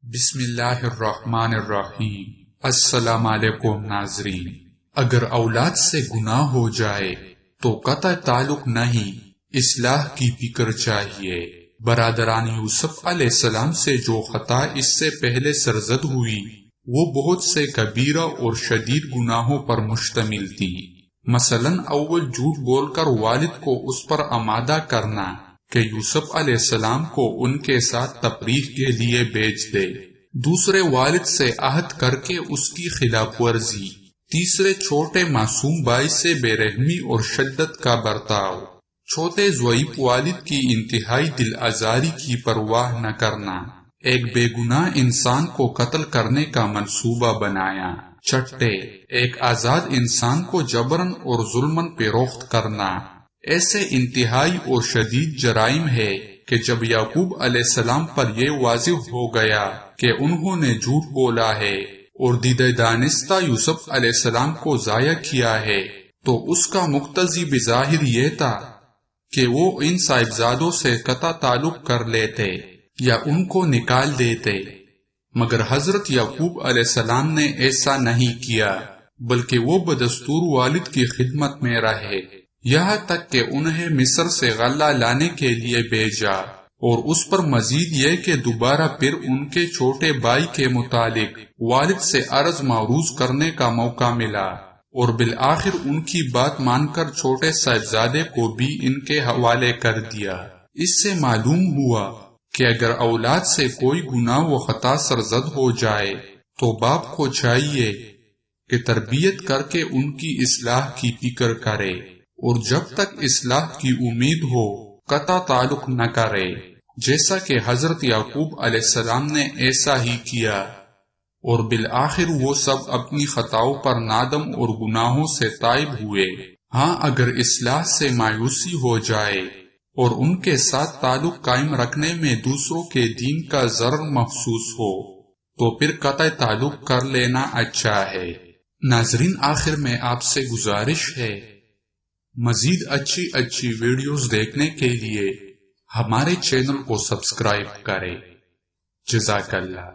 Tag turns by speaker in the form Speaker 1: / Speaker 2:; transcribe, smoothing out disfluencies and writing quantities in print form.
Speaker 1: بسم اللہ الرحمن الرحیم۔ السلام علیکم ناظرین۔ اگر اولاد سے گناہ ہو جائے تو قطع تعلق نہیں، اصلاح کی فکر چاہیے۔ برادران یوسف علیہ السلام سے جو خطا اس سے پہلے سرزد ہوئی وہ بہت سے کبیرہ اور شدید گناہوں پر مشتمل تھی۔ مثلا اول جھوٹ بول کر والد کو اس پر آمادہ کرنا کہ یوسف علیہ السلام کو ان کے ساتھ تفریح کے لیے بھیج دے، دوسرے والد سے عہد کر کے اس کی خلاف ورزی، تیسرے چھوٹے معصوم بھائی سے بے رحمی اور شدت کا برتاؤ، چھوٹے ضعیف والد کی انتہائی دل آزاری کی پرواہ نہ کرنا، ایک بے گناہ انسان کو قتل کرنے کا منصوبہ بنایا، چھٹے ایک آزاد انسان کو جبرن اور ظلمن فروخت کرنا۔ ایسے انتہائی اور شدید جرائم ہے کہ جب یعقوب علیہ السلام پر یہ واضح ہو گیا کہ انہوں نے جھوٹ بولا ہے اور دیدہ دانستہ یوسف علیہ السلام کو ضائع کیا ہے تو اس کا مقتضی بظاہر یہ تھا کہ وہ ان صاحبزادوں سے قطع تعلق کر لیتے یا ان کو نکال دیتے، مگر حضرت یعقوب علیہ السلام نے ایسا نہیں کیا، بلکہ وہ بدستور والد کی خدمت میں رہے، یہاں تک کہ انہیں مصر سے غلہ لانے کے لیے بھیجا، اور اس پر مزید یہ کہ دوبارہ پھر ان کے چھوٹے بھائی کے متعلق والد سے عرض معروض کرنے کا موقع ملا، اور بالآخر ان کی بات مان کر چھوٹے صاحبزادے کو بھی ان کے حوالے کر دیا۔ اس سے معلوم ہوا کہ اگر اولاد سے کوئی گناہ و خطا سرزد ہو جائے تو باپ کو چاہیے کہ تربیت کر کے ان کی اصلاح کی فکر کرے، اور جب تک اصلاح کی امید ہو قطع تعلق نہ کرے، جیسا کہ حضرت یعقوب علیہ السلام نے ایسا ہی کیا، اور بالآخر وہ سب اپنی خطاؤں پر نادم اور گناہوں سے تائب ہوئے۔ ہاں اگر اصلاح سے مایوسی ہو جائے اور ان کے ساتھ تعلق قائم رکھنے میں دوسروں کے دین کا ضرر محسوس ہو تو پھر قطع تعلق کر لینا اچھا ہے۔ ناظرین، آخر میں آپ سے گزارش ہے، مزید اچھی ویڈیوز دیکھنے کے لیے ہمارے چینل کو سبسکرائب کریں۔ جزاک اللہ۔